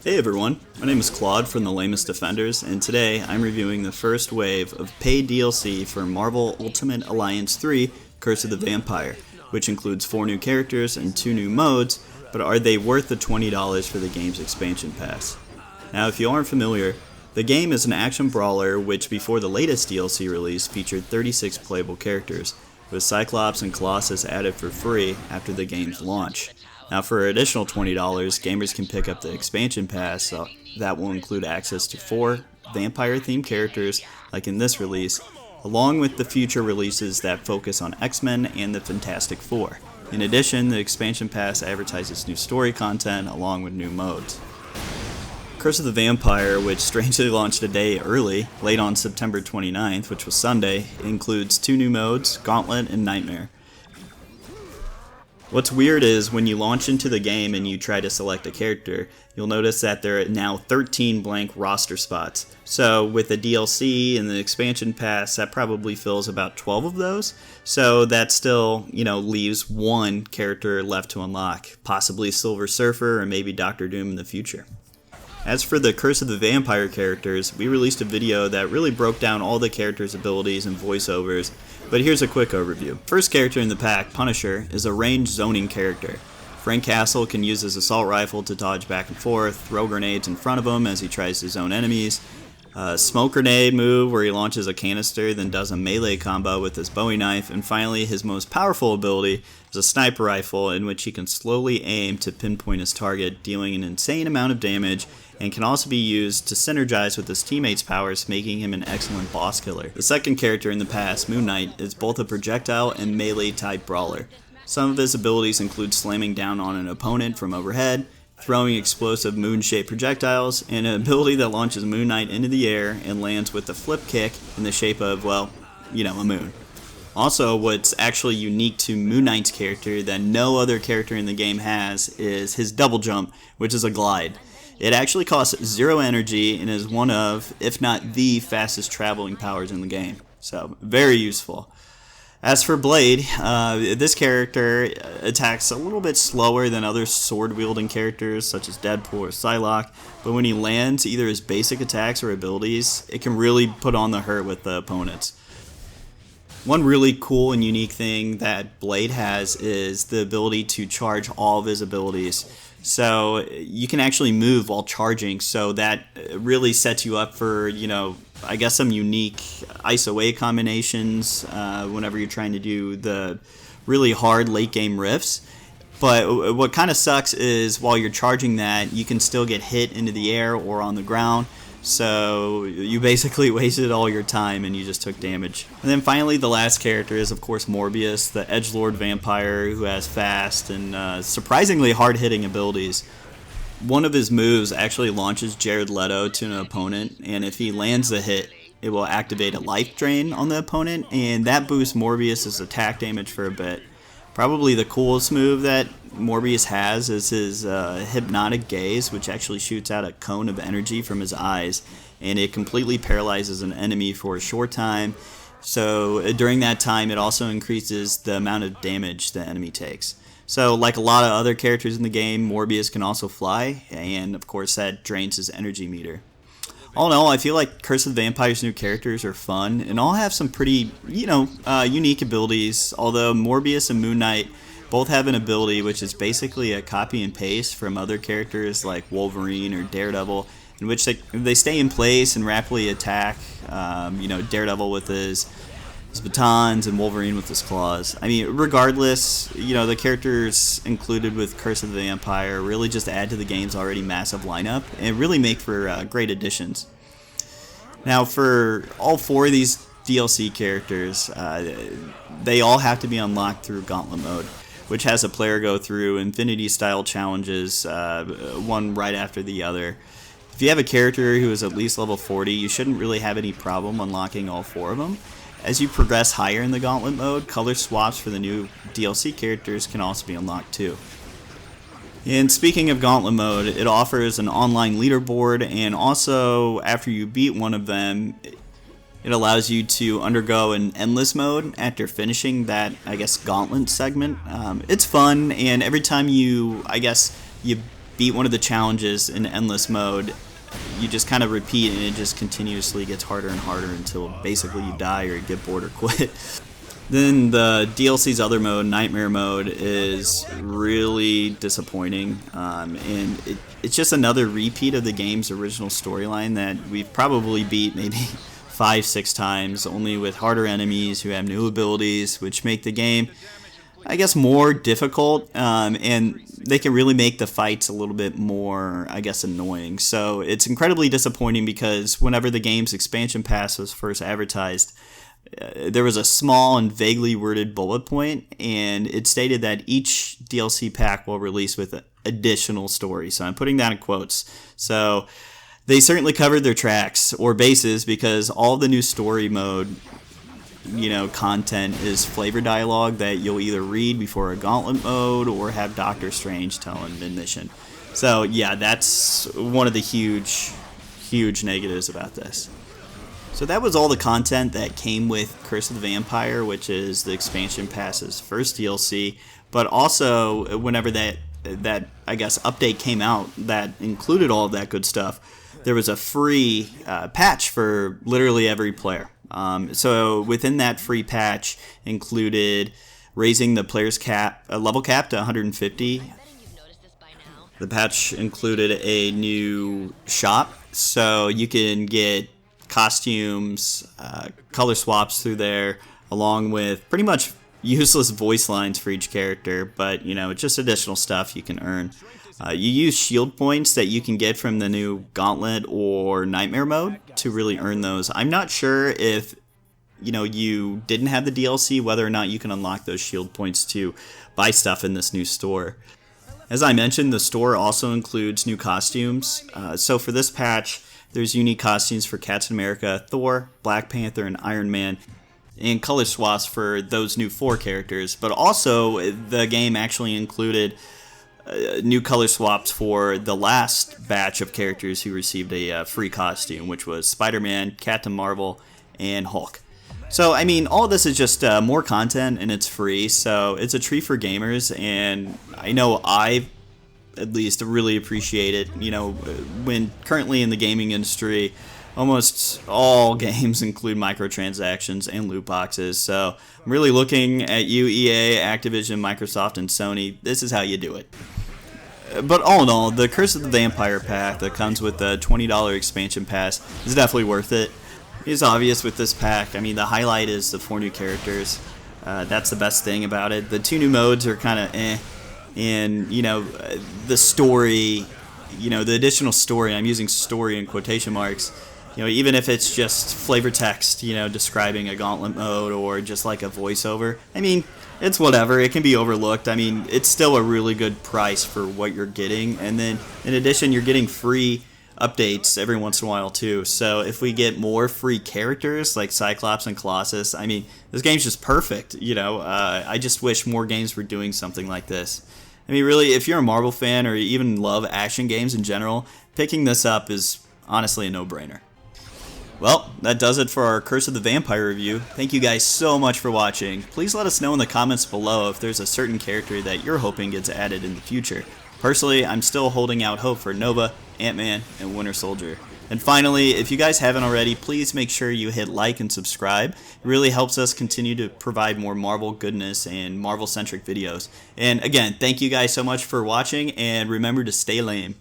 Hey everyone, my name is Claude from the Lamest Defenders, and today I'm reviewing the first wave of paid DLC for Marvel Ultimate Alliance 3 Curse of the Vampire, which includes 4 new characters and 2 new modes, but are they worth the $20 for the game's expansion pass? Now if you aren't familiar, the game is an action brawler which before the latest DLC release featured 36 playable characters, with Cyclops and Colossus added for free after the game's launch. Now for an additional $20, gamers can pick up the expansion pass that will include access to 4 vampire-themed characters like in this release, along with the future releases that focus on X-Men and the Fantastic Four. In addition, the expansion pass advertises new story content along with new modes. Curse of the Vampire, which strangely launched a day early, late on September 29th, which was Sunday, includes 2 new modes, Gauntlet and Nightmare. What's weird is when you launch into the game and you try to select a character, you'll notice that there are now 13 blank roster spots. So with the DLC and the expansion pass, that probably fills about 12 of those. So that still, leaves 1 character left to unlock, possibly Silver Surfer or maybe Doctor Doom in the future. As for the Curse of the Vampire characters, we released a video that really broke down all the characters' abilities and voiceovers, but here's a quick overview. First character in the pack, Punisher, is a ranged zoning character. Frank Castle can use his assault rifle to dodge back and forth, throw grenades in front of him as he tries to zone enemies, a smoke grenade move where he launches a canister then does a melee combo with his Bowie knife, and finally his most powerful ability is a sniper rifle in which he can slowly aim to pinpoint his target, dealing an insane amount of damage, and can also be used to synergize with his teammates' powers, making him an excellent boss killer. The second character in the past, Moon Knight, is both a projectile and melee type brawler. Some of his abilities include slamming down on an opponent from overhead, throwing explosive moon-shaped projectiles, and an ability that launches Moon Knight into the air and lands with a flip kick in the shape of, a moon. Also, what's actually unique to Moon Knight's character that no other character in the game has is his double jump, which is a glide. It actually costs 0 energy and is one of, if not the fastest traveling powers in the game. So, very useful. As for Blade, this character attacks a little bit slower than other sword-wielding characters such as Deadpool or Psylocke, but when he lands either his basic attacks or abilities, it can really put on the hurt with the opponents. One really cool and unique thing that Blade has is the ability to charge all of his abilities. So you can actually move while charging, so that really sets you up for, some unique ISO-A combinations whenever you're trying to do the really hard late game riffs. But what kind of sucks is while you're charging that, you can still get hit into the air or on the ground. So you basically wasted all your time and you just took damage. And then finally the last character is of course Morbius, the edgelord vampire who has fast and surprisingly hard-hitting abilities. One of his moves actually launches Jared Leto to an opponent, and if he lands the hit, it will activate a life drain on the opponent, and that boosts Morbius' attack damage for a bit. Probably the coolest move that Morbius has is his hypnotic gaze, which actually shoots out a cone of energy from his eyes, and it completely paralyzes an enemy for a short time. So during that time, it also increases the amount of damage the enemy takes. So like a lot of other characters in the game, Morbius can also fly, and of course that drains his energy meter. All in all, I feel like Curse of the Vampire's new characters are fun, and all have some pretty, unique abilities, although Morbius and Moon Knight both have an ability which is basically a copy and paste from other characters like Wolverine or Daredevil, in which they stay in place and rapidly attack, Daredevil with his batons and Wolverine with his claws. I mean, regardless, the characters included with Curse of the Vampire really just add to the game's already massive lineup and really make for great additions. Now, for all 4 of these DLC characters, they all have to be unlocked through Gauntlet mode, which has a player go through Infinity-style challenges, one right after the other. If you have a character who is at least level 40, you shouldn't really have any problem unlocking all 4 of them. As you progress higher in the Gauntlet mode, color swaps for the new DLC characters can also be unlocked too. And speaking of Gauntlet mode, it offers an online leaderboard, and also after you beat one of them, it allows you to undergo an endless mode after finishing that, Gauntlet segment. It's fun, and every time you beat one of the challenges in endless mode, you just kind of repeat, and it just continuously gets harder and harder until basically you die or you get bored or quit. Then the DLC's other mode, Nightmare Mode, is really disappointing, and it's just another repeat of the game's original storyline that we've probably beat maybe 5-6 times, only with harder enemies who have new abilities, which make the game, I guess, more difficult, and they can really make the fights a little bit more, I guess, annoying. So it's incredibly disappointing because whenever the game's expansion pass was first advertised, there was a small and vaguely worded bullet point, and it stated that each DLC pack will release with additional story. So I'm putting that in quotes. So they certainly covered their tracks or bases, because all the new story mode, content is flavor dialogue that you'll either read before a Gauntlet mode or have Doctor Strange tell in mid-mission. So yeah, that's one of the huge negatives about this. So that was all the content that came with Curse of the Vampire, which is the expansion pass's first DLC. But also, whenever that I guess update came out that included all of that good stuff, there was a free patch for literally every player. So within that free patch included raising the player's level cap to 150. The patch included a new shop, so you can get costumes, color swaps through there, along with pretty much useless voice lines for each character, but it's just additional stuff you can earn. You use shield points that you can get from the new Gauntlet or Nightmare mode to really earn those. I'm not sure if you didn't have the DLC, whether or not you can unlock those shield points to buy stuff in this new store. As I mentioned, the store also includes new costumes. So for this patch, there's unique costumes for Captain America, Thor, Black Panther, and Iron Man, and color swaps for those new 4 characters. But also, the game actually included new color swaps for the last batch of characters who received a free costume, which was Spider-Man, Captain Marvel, and Hulk. So, I mean, all this is just more content, and it's free, so it's a treat for gamers, and I know I at least really appreciate it. When currently in the gaming industry, almost all games include microtransactions and loot boxes, so I'm really looking at you, EA, Activision, Microsoft, and Sony. This is how you do it. But all in all, the Curse of the Vampire pack that comes with the $20 expansion pass is definitely worth it. It's obvious with this pack. I mean, the highlight is the 4 new characters. That's the best thing about it. The 2 new modes are kind of eh. And, the story, the additional story, I'm using story in quotation marks, even if it's just flavor text, describing a Gauntlet mode or just like a voiceover, I mean, it's whatever. It can be overlooked. I mean, it's still a really good price for what you're getting. And then, in addition, you're getting free updates every once in a while, too. So if we get more free characters like Cyclops and Colossus, I mean, this game's just perfect, I just wish more games were doing something like this. I mean, really, if you're a Marvel fan or even love action games in general, picking this up is honestly a no-brainer. Well, that does it for our Curse of the Vampire review. Thank you guys so much for watching. Please let us know in the comments below if there's a certain character that you're hoping gets added in the future. Personally, I'm still holding out hope for Nova, Ant-Man, and Winter Soldier. And finally, if you guys haven't already, please make sure you hit like and subscribe. It really helps us continue to provide more Marvel goodness and Marvel-centric videos. And again, thank you guys so much for watching, and remember to stay lame.